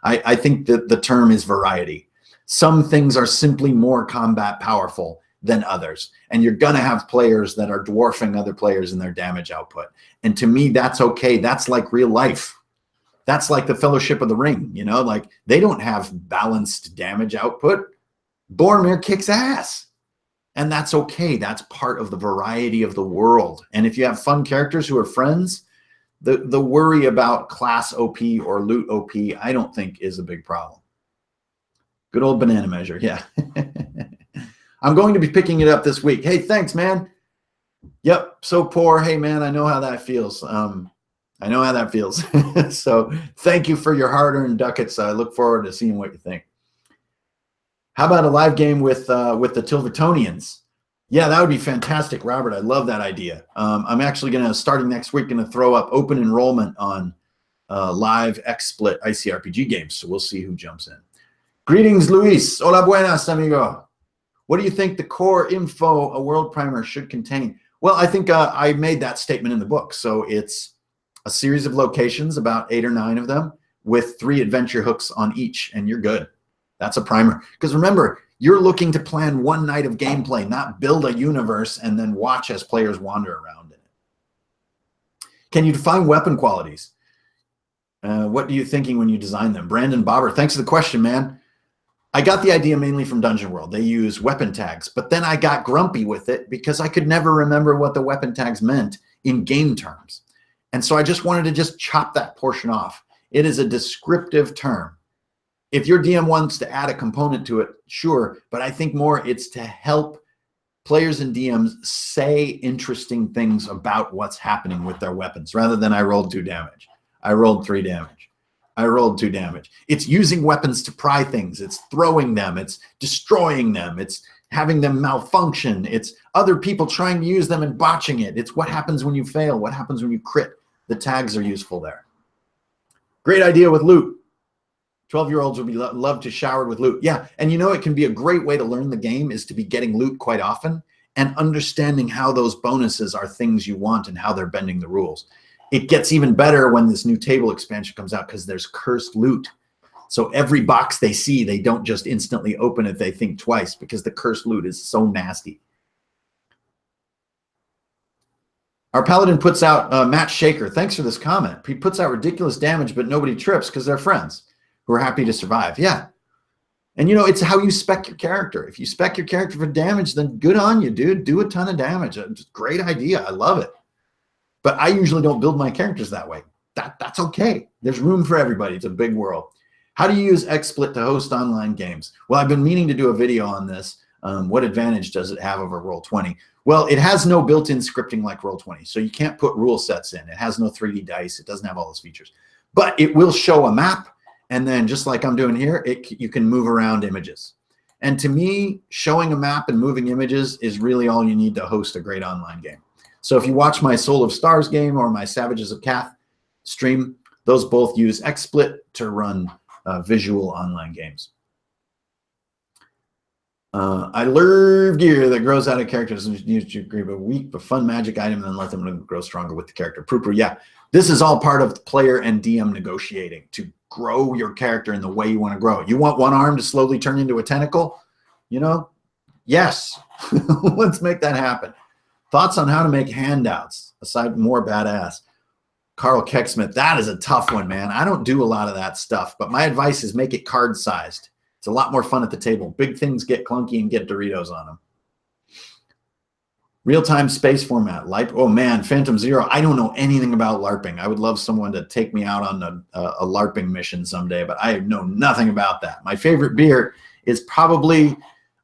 I think that the term is variety. Some things are simply more combat powerful than others, and you're going to have players that are dwarfing other players in their damage output. And to me, that's okay. That's like real life. That's like the Fellowship of the Ring, you know, like they don't have balanced damage output. Boromir kicks ass. And that's okay. That's part of the variety of the world. And if you have fun characters who are friends, The worry about class OP or loot OP, I don't think is a big problem. Good old banana measure, yeah. I'm going to be picking it up this week. Hey, thanks, man. Yep, so poor. Hey, man, I know how that feels. I know how that feels. So thank you for your hard-earned ducats. I look forward to seeing what you think. How about a live game with the Tilvertonians? Yeah, that would be fantastic, Robert. I love that idea. I'm actually going to, starting next week, going to throw up open enrollment on live XSplit ICRPG games. So we'll see who jumps in. Greetings, Luis. Hola, buenas, amigo. What do you think the core info a world primer should contain? Well, I think I made that statement in the book. So it's a series of locations, about 8 or 9 of them, with 3 adventure hooks on each, and you're good. That's a primer. Because remember, you're looking to plan one night of gameplay, not build a universe and then watch as players wander around in it. Can you define weapon qualities? What are you thinking when you design them? Brandon Bobber, thanks for the question, man. I got the idea mainly from Dungeon World. They use weapon tags, but then I got grumpy with it because I could never remember what the weapon tags meant in game terms. And so I just wanted to just chop that portion off. It is a descriptive term. If your DM wants to add a component to it, sure, but I think more it's to help players and DMs say interesting things about what's happening with their weapons, rather than I rolled 2 damage. I rolled 3 damage. I rolled 2 damage. It's using weapons to pry things. It's throwing them. It's destroying them. It's having them malfunction. It's other people trying to use them and botching it. It's what happens when you fail. What happens when you crit. The tags are useful there. Great idea with Lute. 12-year-olds would love to shower with Lute. Yeah, and you know it can be a great way to learn the game is to be getting Lute quite often and understanding how those bonuses are things you want and how they're bending the rules. It gets even better when this new table expansion comes out because there's cursed Lute. So every box they see, they don't just instantly open it. They think twice because the cursed Lute is so nasty. Our Paladin puts out Matt Shaker. Thanks for this comment. He puts out ridiculous damage, but nobody trips because they're friends who are happy to survive. Yeah. And, you know, it's how you spec your character. If you spec your character for damage, then good on you, dude. Do a ton of damage. Great idea. I love it. But I usually don't build my characters that way. That's okay. There's room for everybody. It's a big world. How do you use XSplit to host online games? Well, I've been meaning to do a video on this. What advantage does it have over Roll20? Well, it has no built-in scripting like Roll20, so you can't put rule sets in. It has no 3D dice. It doesn't have all those features. But it will show a map, and then just like I'm doing here, you can move around images. And to me, showing a map and moving images is really all you need to host a great online game. So if you watch my Soul of Stars game or my Savages of Cath stream, those both use XSplit to run visual online games. I love gear that grows out of characters and used to agree a weak but fun magic item and then let them grow stronger with the character. Pupu, yeah. This is all part of the player and DM negotiating to grow your character in the way you want to grow. You want one arm to slowly turn into a tentacle? You know? Yes. Let's make that happen. Thoughts on how to make handouts, aside from more badass. Carl Kecksmith, that is a tough one, man. I don't do a lot of that stuff, but my advice is make it card-sized. It's a lot more fun at the table. Big things get clunky and get Doritos on them. Real-time space format. Oh, man, Phantom Zero. I don't know anything about LARPing. I would love someone to take me out on a LARPing mission someday, but I know nothing about that. My favorite beer is probably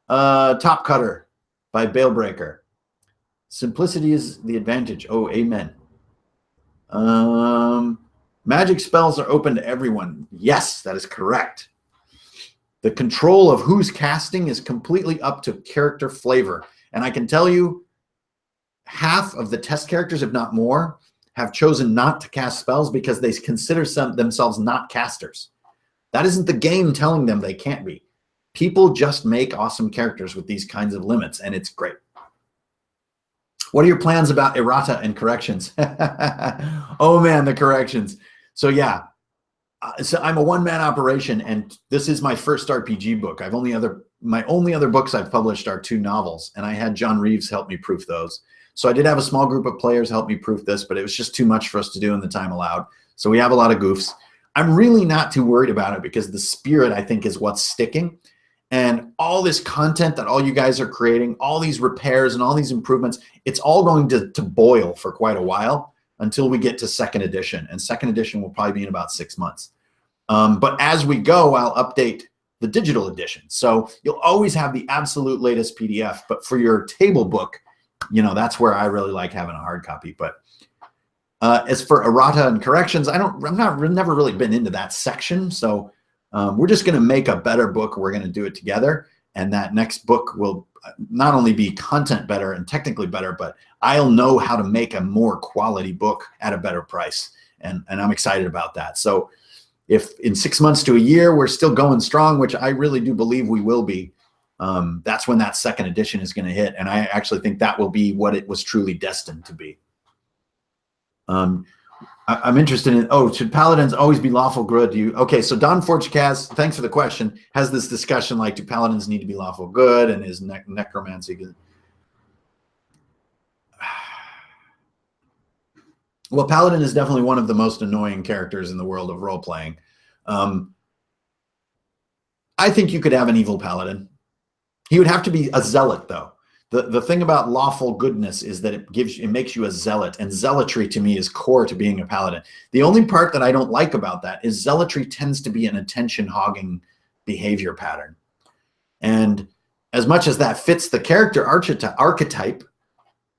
Top Cutter by Balebreaker. Simplicity is the advantage. Oh, amen. Magic spells are open to everyone. Yes, that is correct. The control of who's casting is completely up to character flavor. And I can tell you, half of the test characters, if not more, have chosen not to cast spells because they consider themselves not casters. That isn't the game telling them they can't be. People just make awesome characters with these kinds of limits, and it's great. What are your plans about Errata and Corrections? Oh, man, the corrections. So, yeah. So I'm a one-man operation, and this is my first RPG book. My only other books I've published are 2 novels, and I had John Reeves help me proof those. So I did have a small group of players help me proof this, but it was just too much for us to do in the time allowed. So we have a lot of goofs. I'm really not too worried about it because the spirit, I think, is what's sticking. And all this content that all you guys are creating, all these repairs and all these improvements, it's all going to boil for quite a while. until we get to second edition, and second edition will probably be in about 6 months. But as we go, I'll update the digital edition. So you'll always have the absolute latest PDF, but for your table book, you know, that's where I really like having a hard copy. But as for Errata and Corrections, never really been into that section. So we're just going to make a better book. We're going to do it together. And that next book will not only be content better and technically better, but I'll know how to make a more quality book at a better price. And I'm excited about that. So if in 6 months to a year, we're still going strong, which I really do believe we will be, that's when that second edition is going to hit. And I actually think that will be what it was truly destined to be. I'm interested in, should paladins always be lawful good? Okay, so Don Forchcast, thanks for the question, has this discussion like, do paladins need to be lawful good, and is necromancy good? Well, Paladin is definitely one of the most annoying characters in the world of role-playing. I think you could have an evil Paladin. He would have to be a zealot, though. The thing about lawful goodness is that it makes you a zealot, and zealotry to me is core to being a Paladin. The only part that I don't like about that is zealotry tends to be an attention-hogging behavior pattern. And as much as that fits the character archetype,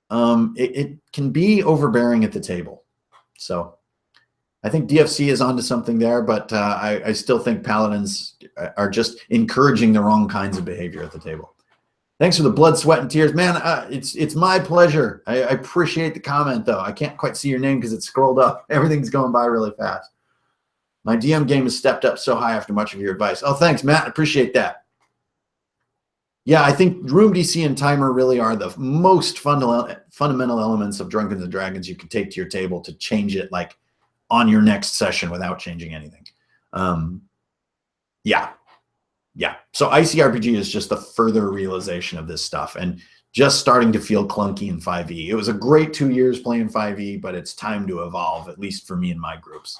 it can be overbearing at the table. So I think DFC is onto something there, but I still think paladins are just encouraging the wrong kinds of behavior at the table. Thanks for the blood, sweat, and tears. Man, it's my pleasure. I appreciate the comment, though. I can't quite see your name because it's scrolled up. Everything's going by really fast. My DM game has stepped up so high after much of your advice. Oh, thanks, Matt. I appreciate that. Yeah, I think Room DC and Timer really are the most fundamental elements of Drunken and Dragons you can take to your table to change it like on your next session without changing anything. Yeah. So Icrpg is just the further realization of this stuff and just starting to feel clunky in 5e. It was a great 2 years playing 5e, but it's time to evolve, at least for me and my groups.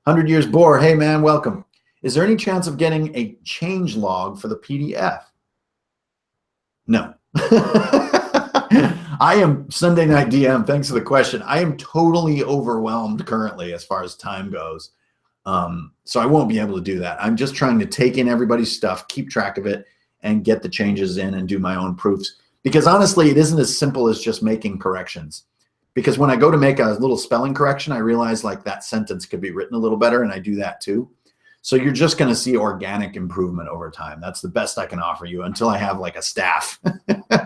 100 Years Boar, hey man, welcome. Is there any chance of getting a change log for the PDF? No. I am Sunday Night DM. Thanks for the question. I am totally overwhelmed currently as far as time goes. So I won't be able to do that. I'm just trying to take in everybody's stuff, keep track of it, and get the changes in and do my own proofs. Because honestly, it isn't as simple as just making corrections. Because when I go to make a little spelling correction, I realize like that sentence could be written a little better, and I do that too. So you're just going to see organic improvement over time. That's the best I can offer you until I have like a staff.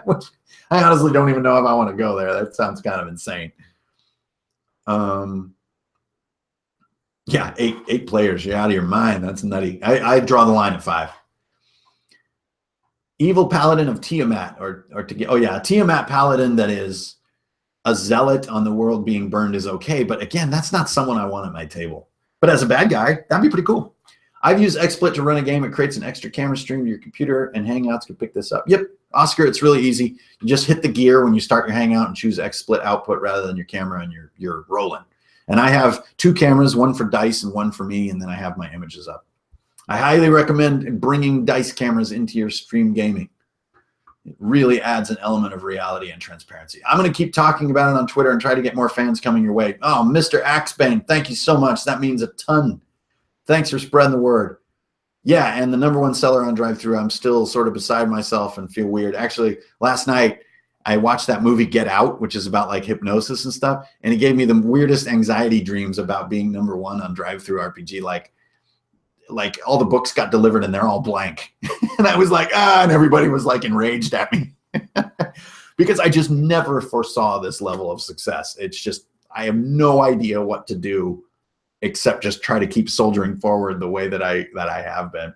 Which I honestly don't even know if I want to go there. That sounds kind of insane. Yeah, eight players. You're out of your mind. That's nutty. I draw the line at 5. Evil Paladin of Tiamat, a Tiamat Paladin that is a zealot on the world being burned is okay. But again, that's not someone I want at my table. But as a bad guy, that'd be pretty cool. I've used XSplit to run a game. It creates an extra camera stream to your computer, and Hangouts can pick this up. Yep, Oscar, it's really easy. You just hit the gear when you start your Hangout and choose XSplit output rather than your camera, and you're rolling. And I have 2 cameras, one for dice and one for me, and then I have my images up. I highly recommend bringing dice cameras into your stream gaming. It really adds an element of reality and transparency. I'm going to keep talking about it on Twitter and try to get more fans coming your way. Oh, Mr. Axebane, thank you so much. That means a ton. Thanks for spreading the word. Yeah, and the #1 seller on drive-thru, I'm still sort of beside myself and feel weird. Actually, last night, I watched that movie Get Out, which is about like hypnosis and stuff, and it gave me the weirdest anxiety dreams about being #1 on drive-thru RPG. Like all the books got delivered and they're all blank. And I was like, and everybody was like enraged at me. Because I just never foresaw this level of success. It's just, I have no idea what to do except just try to keep soldiering forward the way that I have been.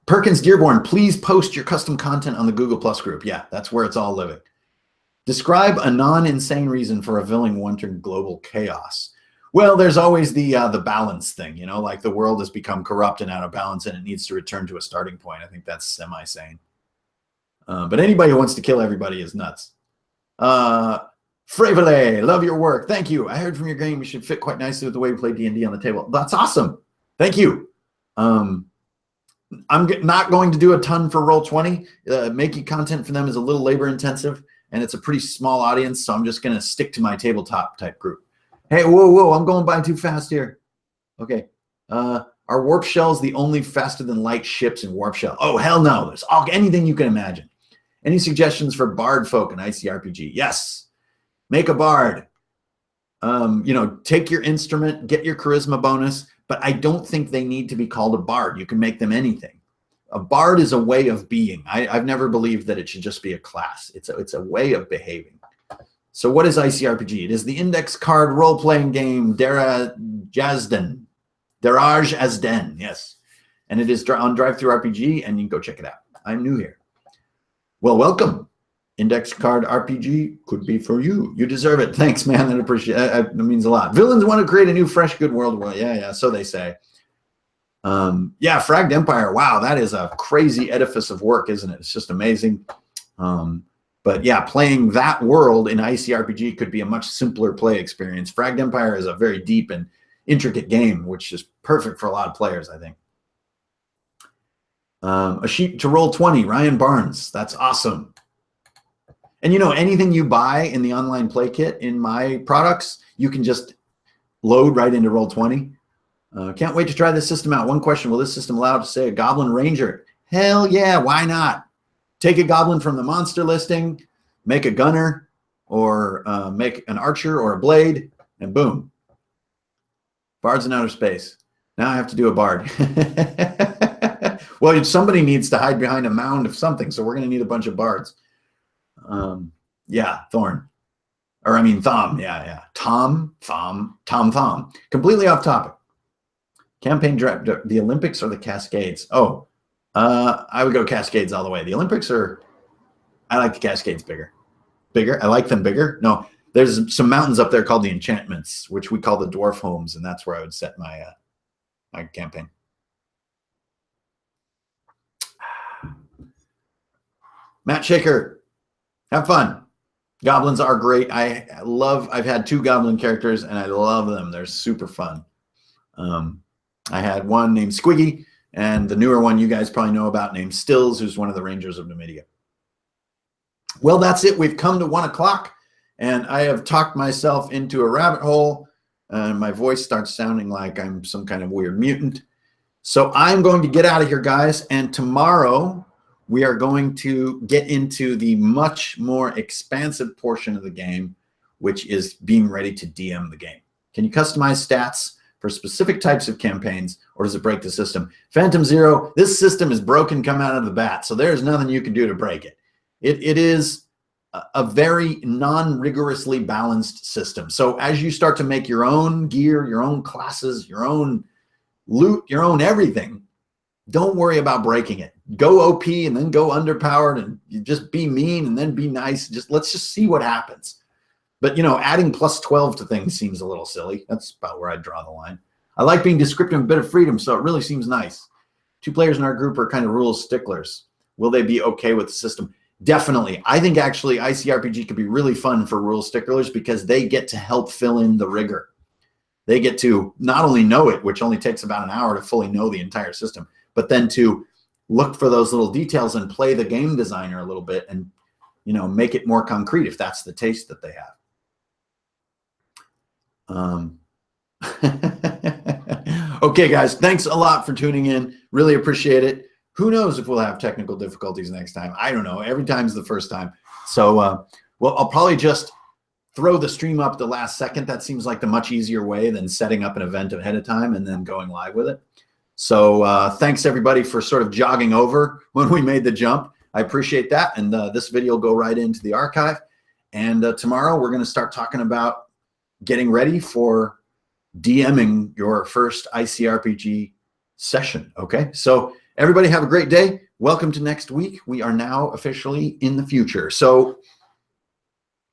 Perkins Gereborn, please post your custom content on the Google Plus group. Yeah, that's where it's all living. Describe a non-insane reason for revealing wanting global chaos. Well, there's always the balance thing, you know, like the world has become corrupt and out of balance and it needs to return to a starting point. I think that's semi-sane. But anybody who wants to kill everybody is nuts. Fravele, love your work. Thank you. I heard from your game you should fit quite nicely with the way we play D&D on the table. That's awesome. Thank you. I'm not going to do a ton for Roll20. Making content for them is a little labor intensive. and it's a pretty small audience, so I'm just going to stick to my tabletop type group. Hey, whoa, I'm going by too fast here. Okay. Are warp shells the only faster than light ships in warp shell? Oh, hell no. There's anything you can imagine. Any suggestions for bard folk in ICRPG? Yes. Make a bard. Take your instrument, get your charisma bonus, but I don't think they need to be called a bard. You can make them anything. A bard is a way of being. I've never believed that it should just be a class. It's a way of behaving. So what is ICRPG? It is the index card role-playing game Daraj Azden, yes. And it is on DriveThruRPG, and you can go check it out. I'm new here. Well, welcome. Index card RPG could be for you. You deserve it. Thanks, man. I appreciate it. It means a lot. Villains want to create a new, fresh, good world. Well, yeah, so they say. Yeah, Fragged Empire. Wow, that is a crazy edifice of work, isn't it? It's just amazing. But yeah, playing that world in ICRPG could be a much simpler play experience. Fragged Empire is a very deep and intricate game, which is perfect for a lot of players, I think. A sheet to roll 20, Ryan Barnes. That's awesome. And anything you buy in the online play kit in my products, you can just load right into Roll20. Can't wait to try this system out. One question, will this system allow to say a Goblin Ranger? Hell yeah, why not? Take a Goblin from the monster listing, make a Gunner, or make an Archer or a Blade, and boom. Bards in outer space. Now I have to do a Bard. Well, somebody needs to hide behind a mound of something, so we're going to need a bunch of Bards. Yeah, Thorn. Or I mean Thom. Yeah. Tom. Completely off topic. Campaign draft, the Olympics or the Cascades? Oh, I would go Cascades all the way. The Olympics I like the Cascades bigger. I like them bigger. No, there's some mountains up there called the Enchantments, which we call the Dwarf Homes, and that's where I would set my my campaign. Matt Shaker, have fun. Goblins are great. I've had 2 Goblin characters, and I love them. They're super fun. I had one named Squiggy, and the newer one you guys probably know about named Stills, who's one of the Rangers of Numidia. Well, that's it. We've come to 1 o'clock, and I have talked myself into a rabbit hole, and my voice starts sounding like I'm some kind of weird mutant. So I'm going to get out of here, guys, and tomorrow we are going to get into the much more expansive portion of the game, which is being ready to DM the game. Can you customize stats for specific types of campaigns, or does it break the system? Phantom Zero, this system is broken come out of the bat, so there's nothing you can do to break it. It is a very non-rigorously balanced system. So as you start to make your own gear, your own classes, your own loot, your own everything, don't worry about breaking it. Go OP and then go underpowered, and you just be mean and then be nice. Let's just see what happens. But, adding +12 to things seems a little silly. That's about where I draw the line. I like being descriptive and a bit of freedom, so it really seems nice. 2 players in our group are kind of rules sticklers. Will they be okay with the system? Definitely. I think actually ICRPG could be really fun for rule sticklers because they get to help fill in the rigor. They get to not only know it, which only takes about an hour to fully know the entire system, but then to look for those little details and play the game designer a little bit and, make it more concrete if that's the taste that they have. Okay, guys, thanks a lot for tuning in. Really appreciate it. Who knows if we'll have technical difficulties next time? I don't know. Every time's the first time. So, well, I'll probably just throw the stream up the last second. That seems like the much easier way than setting up an event ahead of time and then going live with it. So thanks, everybody, for sort of jogging over when we made the jump. I appreciate that. And this video will go right into the archive. And tomorrow we're going to start talking about getting ready for DMing your first ICRPG session. Okay, so everybody have a great day. Welcome to next week. We are now officially in the future. So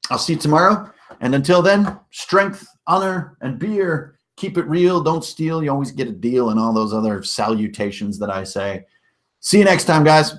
I'll see you tomorrow. And until then, strength, honor, and beer. Keep it real. Don't steal. You always get a deal, and all those other salutations that I say. See you next time, guys.